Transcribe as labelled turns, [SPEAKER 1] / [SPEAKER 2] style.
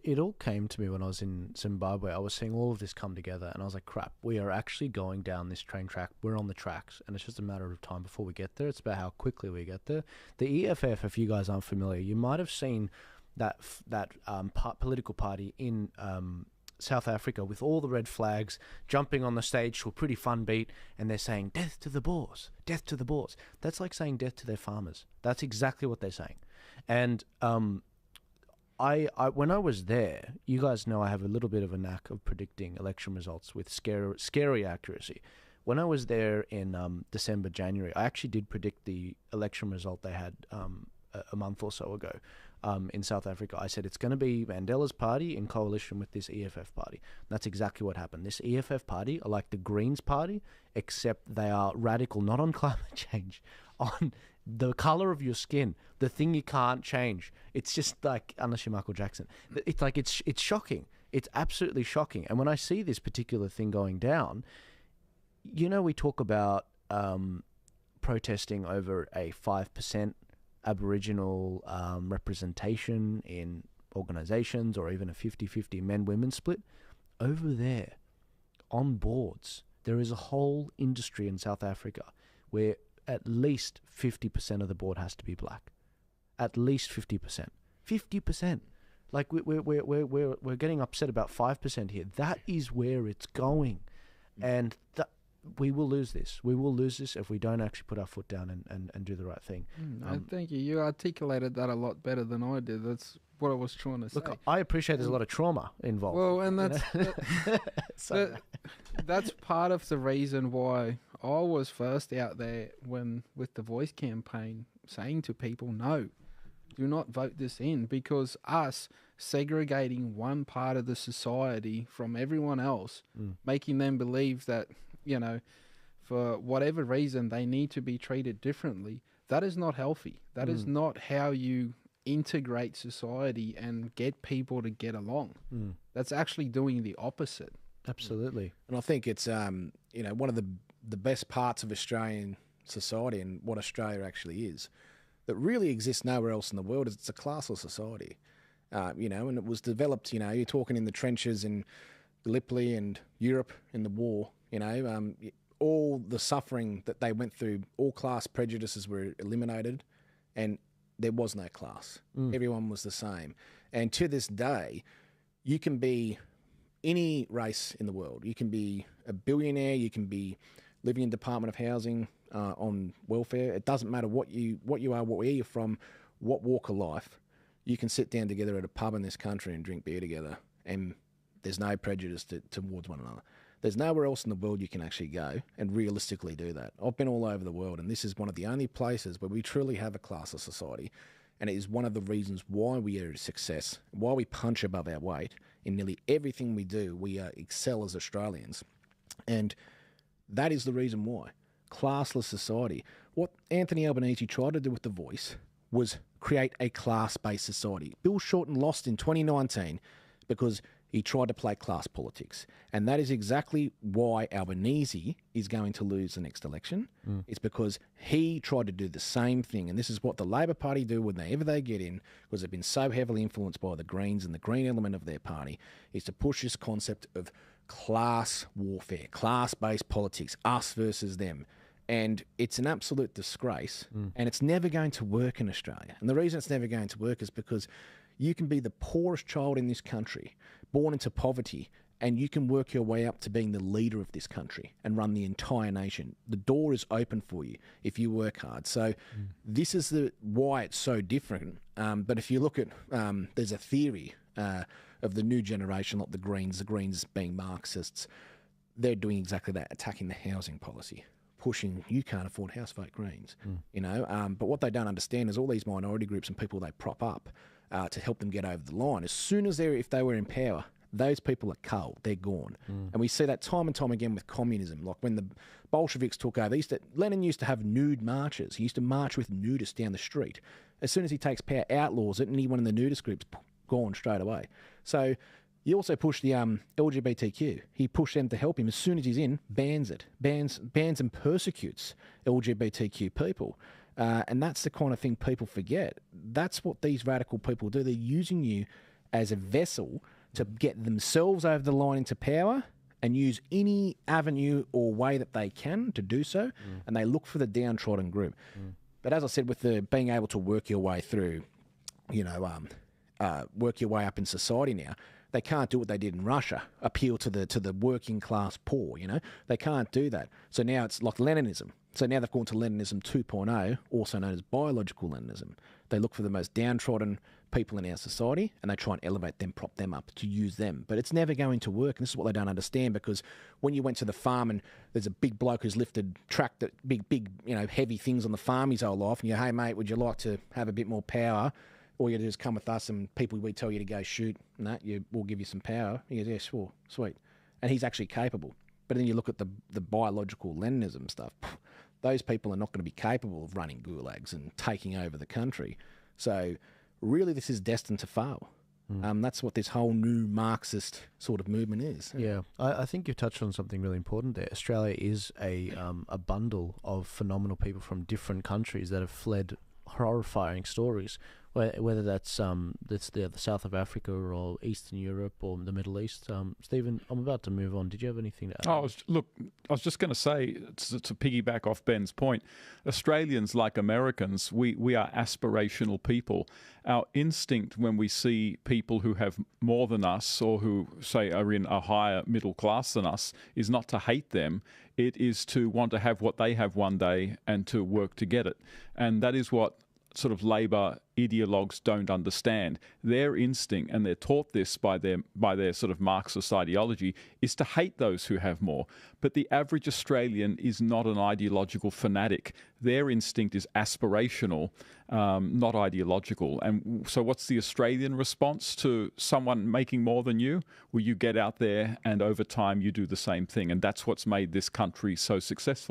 [SPEAKER 1] it all came to me when I was in Zimbabwe. I was seeing all of this come together, and I was like, crap, we are actually going down this train track. We're on the tracks, and it's just a matter of time before we get there. It's about how quickly we get there. The EFF, if you guys aren't familiar, you might have seen that political party in South Africa with all the red flags jumping on the stage to a pretty fun beat, and they're saying, death to the Boers, death to the Boers. That's like saying death to their farmers. That's exactly what they're saying. And I when I was there, you guys know I have a little bit of a knack of predicting election results with scary accuracy. When I was there in December, January, I actually did predict the election result they had a month or so ago in South Africa. I said it's going to be Mandela's party in coalition with this EFF party. That's exactly what happened. This EFF party are like the Greens party, except they are radical, not on climate change, on the color of your skin, the thing you can't change. It's just like, unless you're Michael Jackson, it's like, it's shocking. It's absolutely shocking. And when I see this particular thing going down, you know, we talk about protesting over a 5% Aboriginal representation in organisations, or even a 50-50 men-women split. Over there, on boards, there is a whole industry in South Africa where at least 50% of the board has to be black. At least 50%. 50%. Like we're getting upset about 5% here. That is where it's going. And we will lose this. We will lose this if we don't actually put our foot down and do the right thing.
[SPEAKER 2] Thank you. You articulated that a lot better than I did. That's what I was trying to say.
[SPEAKER 1] Look, I appreciate there's a lot of trauma involved.
[SPEAKER 2] Well, and that's part of the reason why I was first out there with the Voice campaign saying to people, no, do not vote this in, because us segregating one part of the society from everyone else, making them believe that, you know, for whatever reason they need to be treated differently, that is not healthy. That is not how you integrate society and get people to get along. That's actually doing the opposite.
[SPEAKER 1] Absolutely.
[SPEAKER 3] And I think it's you know, one of the best parts of Australian society, and what Australia actually is, that really exists nowhere else in the world, is it's a classless society. You know, and it was developed, you know, you're talking in the trenches in Gallipoli and Europe in the war, you know, all the suffering that they went through, all class prejudices were eliminated, and there was no class. Everyone was the same. And to this day, you can be any race in the world. You can be a billionaire, you can be living in Department of Housing on welfare. It doesn't matter what you are, where you're from, what walk of life. You can sit down together at a pub in this country and drink beer together, and there's no prejudice towards one another. There's nowhere else in the world you can actually go and realistically do that. I've been all over the world, and this is one of the only places where we truly have a classless society, and it is one of the reasons why we are a success, why we punch above our weight in nearly everything we do. We excel as Australians, and that is the reason why. Classless society. What Anthony Albanese tried to do with The Voice was create a class-based society. Bill Shorten lost in 2019 because he tried to play class politics. And that is exactly why Albanese is going to lose the next election. It's because he tried to do the same thing. And this is what the Labor Party do whenever they get in, because they've been so heavily influenced by the Greens, and the Green element of their party is to push this concept of class warfare, class-based politics, us versus them. And it's an absolute disgrace, and it's never going to work in Australia. And the reason it's never going to work is because you can be the poorest child in this country, born into poverty, and you can work your way up to being the leader of this country and run the entire nation. The door is open for you if you work hard. So this is why it's so different. But if you look at, there's a theory of the new generation, like the Greens being Marxists, they're doing exactly that, attacking the housing policy, pushing, you can't afford house, vote Greens, you know. But what they don't understand is all these minority groups and people they prop up to help them get over the line. As soon as if they were in power, those people are culled, they're gone. And we see that time and time again with communism. Like when the Bolsheviks took over, Lenin used to have nude marches. He used to march with nudists down the street. As soon as he takes power, outlaws it, and anyone in the nudist groups gone straight away. So he also pushed the LGBTQ. He pushed them to help him. As soon as he's in, bans it. Bans and persecutes LGBTQ people. And that's the kind of thing people forget. That's what these radical people do. They're using you as a vessel to get themselves over the line into power and use any avenue or way that they can to do so, and they look for the downtrodden group. But as I said, with the being able to work your way through, work your way up in society now, they can't do what they did in Russia, appeal to the working class poor, They can't do that. So now it's like Leninism. So now they've gone to Leninism 2.0, also known as biological Leninism. They look for the most downtrodden people in our society and they try and elevate them, prop them up to use them. But it's never going to work. And this is what they don't understand, because when you went to the farm and there's a big bloke who's lifted big, heavy things on the farm his whole life, and you, hey, mate, would you like to have a bit more power? All you do is come with us and people, we tell you to go shoot and that, we'll give you some power. He goes, yeah, sure, sweet. And he's actually capable. But then you look at the biological Leninism stuff, those people are not going to be capable of running gulags and taking over the country. So really this is destined to fail. That's what this whole new Marxist sort of movement is.
[SPEAKER 1] Yeah, I think you've touched on something really important there. Australia is a bundle of phenomenal people from different countries that have fled horrifying stories, whether that's the South of Africa or Eastern Europe or the Middle East. Stephen, I'm about to move on. Did you have anything to add?
[SPEAKER 4] I was just going to say, to piggyback off Ben's point, Australians, like Americans, we are aspirational people. Our instinct when we see people who have more than us or who, say, are in a higher middle class than us is not to hate them. It is to want to have what they have one day and to work to get it. And that is what sort of Labor ideologues don't understand. Their instinct, and they're taught this by their sort of Marxist ideology, is to hate those who have more. But the average Australian is not an ideological fanatic. Their instinct is aspirational, not ideological. And so what's the Australian response to someone making more than you? Well, you get out there and over time you do the same thing. And that's what's made this country so successful.